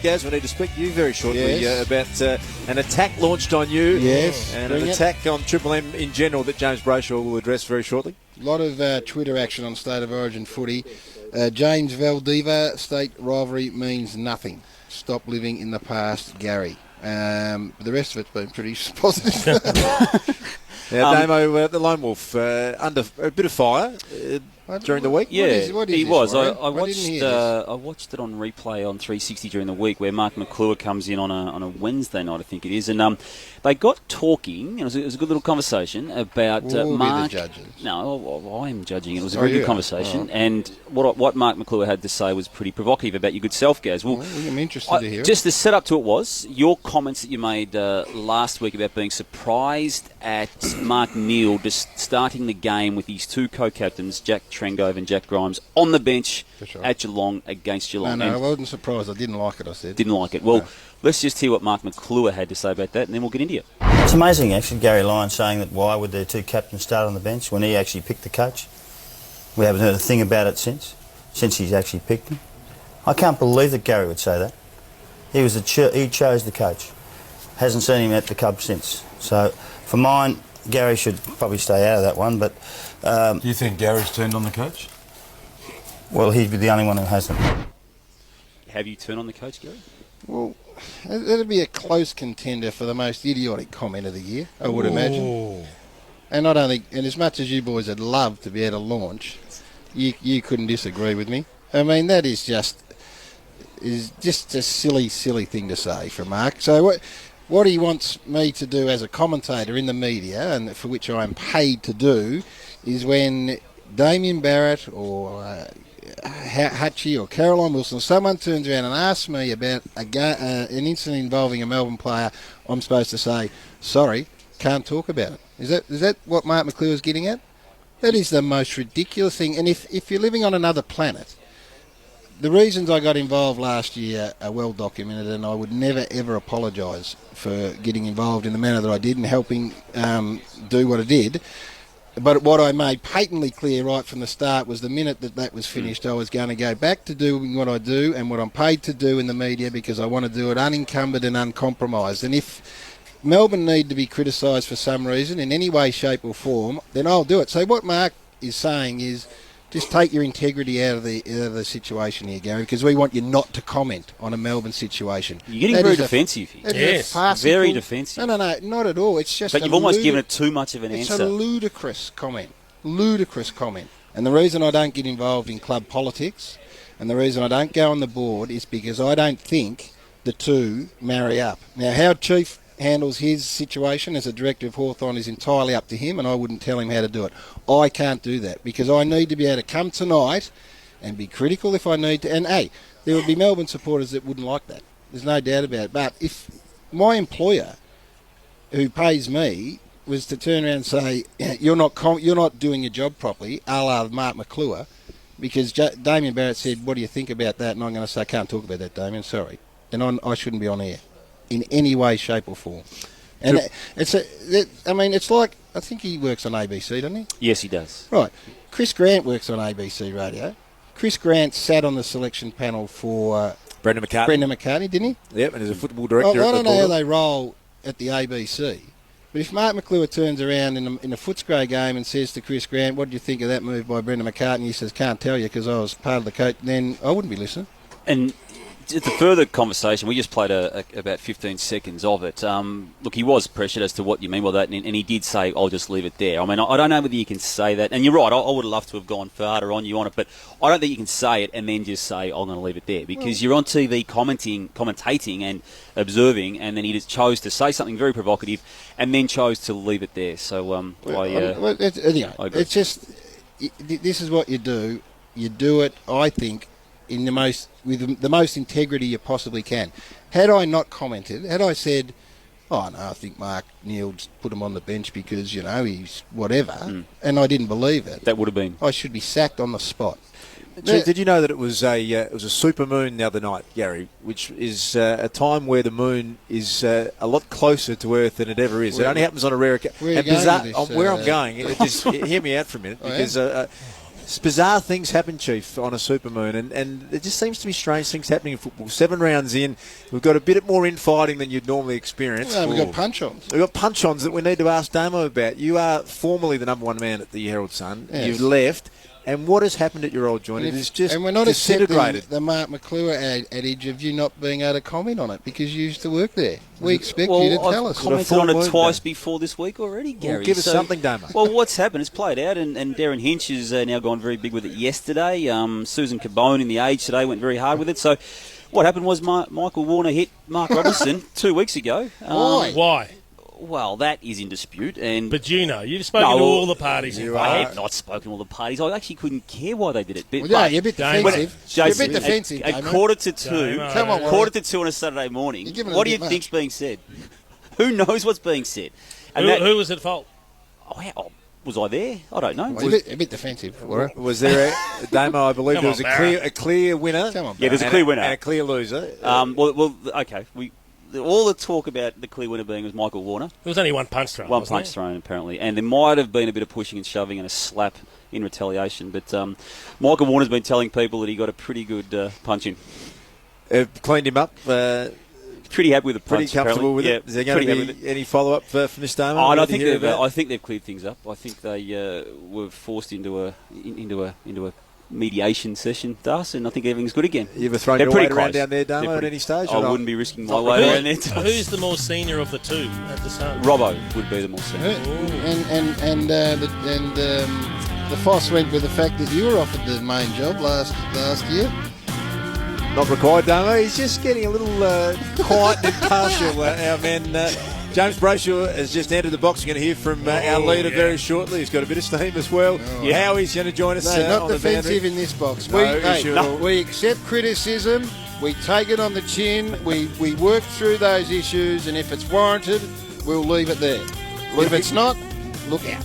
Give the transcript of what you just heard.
Gaz, we need to speak to you very shortly Yes. about an attack launched on you. Yes, And bring an it. attack on Triple M in general that James Brayshaw will address very shortly. A lot of Twitter action on State of Origin footy. James Valdiva, state rivalry means nothing. Stop living in the past, Garry. The rest of it's been pretty positive. Now, Damo, the Lone Wolf, under a bit of fire during the week. Yeah, what is he this, was. Warren? I didn't hear this. watched it on replay on 360 during the week, where Mark McClure comes in on a Wednesday night, I think it is, and they got talking. It was a good little conversation about We'll Mark. be the judges. No, I am judging it. It was a very good conversation, and what Mark McClure had to say was pretty provocative about your good self, Gaz. Well, I'm interested to hear it. just the setup to it was your comments that you made last week about being surprised at Mark Neeld just starting the game with his two co-captains, Jack Trengove and Jack Grimes, on the bench at Geelong against Geelong. No, I wasn't surprised. I didn't like it, I said. Didn't like it. Well, let's just hear what Mark McClure had to say about that, and then we'll get into it. It's amazing, actually, Gary Lyon saying that why would their two captains start on the bench when he actually picked the coach. We haven't heard a thing about it since he's actually picked him. I can't believe that Gary would say that. He chose the coach. Hasn't seen him at the club since. So, for mine, Gary should probably stay out of that one, but... Do you think Gary's turned on the coach? Well, he'd be the only one who hasn't. Have you turned on the coach, Gary? Well, that'd be a close contender for the most idiotic comment of the year, I would imagine. And I don't think, and as much as you boys would love to be able to launch, you couldn't disagree with me. I mean, that is just a silly thing to say from Mark. So what he wants me to do as a commentator in the media, and for which I am paid to do, is when Damien Barrett or Hutchie or Caroline Wilson, someone turns around and asks me about an incident involving a Melbourne player, I'm supposed to say, sorry, can't talk about it. Is that what Mark McClure is getting at? That is the most ridiculous thing. And if you're living on another planet, the reasons I got involved last year are well documented, and I would never ever apologise for getting involved in the manner that I did and helping do what I did. But what I made patently clear right from the start was the minute that was finished, I was going to go back to doing what I do and what I'm paid to do in the media, because I want to do it unencumbered and uncompromised. And if Melbourne need to be criticised for some reason in any way, shape or form, then I'll do it. So what Mark is saying is just take your integrity out of the situation here, Gary, because we want you not to comment on a Melbourne situation. You're getting very defensive here. Yes, very defensive. No, not at all. It's just. But you've almost given it too much of an answer. answer. It's a ludicrous comment. Ludicrous comment. And the reason I don't get involved in club politics, and the reason I don't go on the board, is because I don't think the two marry up. Now, how Chief handles his situation as a director of Hawthorn is entirely up to him, and I wouldn't tell him how to do it. I can't do that, because I need to be able to come tonight and be critical if I need to. And, hey, there would be Melbourne supporters that wouldn't like that. There's no doubt about it. But if my employer, who pays me, was to turn around and say, you're not doing your job properly, a la Mark McClure, because Damien Barrett said, what do you think about that? And I'm going to say, I can't talk about that, Damien, sorry. Then I shouldn't be on air in any way, shape or form. And it's like, I think he works on ABC, doesn't he? Yes, he does. Right. Chris Grant works on ABC Radio. Chris Grant sat on the selection panel for Brendan McCartney, didn't he? Yep, and he's a football director. I don't know how they roll at the ABC, but if Mark McClure turns around in a Footscray game and says to Chris Grant, what do you think of that move by Brendan McCartney? He says, can't tell you because I was part of the coach, then I wouldn't be listening. And it's a further conversation. We just played about 15 seconds of it. Look, he was pressured as to what you mean by that, and he did say, I'll just leave it there. I mean, I don't know whether you can say that. And you're right, I would have loved to have gone farther on you on it, but I don't think you can say it and then just say, I'm going to leave it there, because you're on TV commentating and observing, and then he just chose to say something very provocative and then chose to leave it there. So anyway, it's just, this is what you do. You do it, I think, with the most integrity you possibly can. Had I not commented, had I said, oh no, I think Mark Neeld put him on the bench because, he's whatever, and I didn't believe it, that would have been, I should be sacked on the spot. Did you know that it was a super moon the other night, Gary, which is a time where the moon is a lot closer to Earth than it ever is. It only happens on a rare occasion. Where I'm going, it just hear me out for a minute, because bizarre things happen, Chief, on a supermoon, and there just seems to be strange things happening in football. 7 rounds in, we've got a bit more infighting than you'd normally experience. We've got punch-ons. We've got punch-ons that we need to ask Damo about. You are formerly the number 1 man at the Herald Sun. Yes. You've left. And what has happened at your old joint? It is just and we're not accepting disintegrated. the Mark McClure adage of you not being able to comment on it because you used to work there. We expect Well, you to I've tell us. commented on it moon, twice Dan. before this week already, Gary. Well, give us something, Damo. Well, what's happened? It's played out, and Darren Hinch has now gone very big with it yesterday. Susan Cabone in the Age today went very hard with it. So what happened was Michael Warner hit Mark Robinson 2 weeks ago. Why? Well, that is in dispute. But you've spoken to all the parties. I have not spoken to all the parties. I actually couldn't care why they did it. Well, yeah, you're a bit defensive. Jason, You're a bit defensive, at Damo. quarter to 2, Damo. Come on, Warren. quarter to 2 on a Saturday morning, You're giving it what a do you bit think's much. being said? Who knows what's being said? And Who was at fault? was I there? I don't know. Well, a bit defensive. Warren. Was there a Damo? I believe Come there was on, a clear winner. Come on, Yeah, there's a clear winner. and a clear loser. Well, okay. All the talk about the clear winner being was Michael Warner. There was only one punch thrown. One wasn't punch there? thrown, apparently. And there might have been a bit of pushing and shoving and a slap in retaliation. But Michael Warner's been telling people that he got a pretty good punch in. Cleaned him up. Pretty happy with the punch. Pretty comfortable with it. Is there going to be any follow-up from this Damo? I think they've cleared things up. I think they were forced into a mediation session, thus, and I think everything's good again. You ever thrown They're your pretty weight around close. down there, Damo, at any stage? I wouldn't be risking my weight around there. Who's the more senior of the two at the Sun? Robbo would be the more senior. And the Foss went with the fact that you were offered the main job last year. Not required, Damo. He's just getting a little quiet and impartial. Our man James Brayshaw has just entered the box. You're going to hear from our leader very shortly. He's got a bit of steam as well. Howie's going to join us. No, not on the defensive boundary. in this box. No, We accept criticism. We take it on the chin. We work through those issues, and if it's warranted, we'll leave it there. If it's not, look out.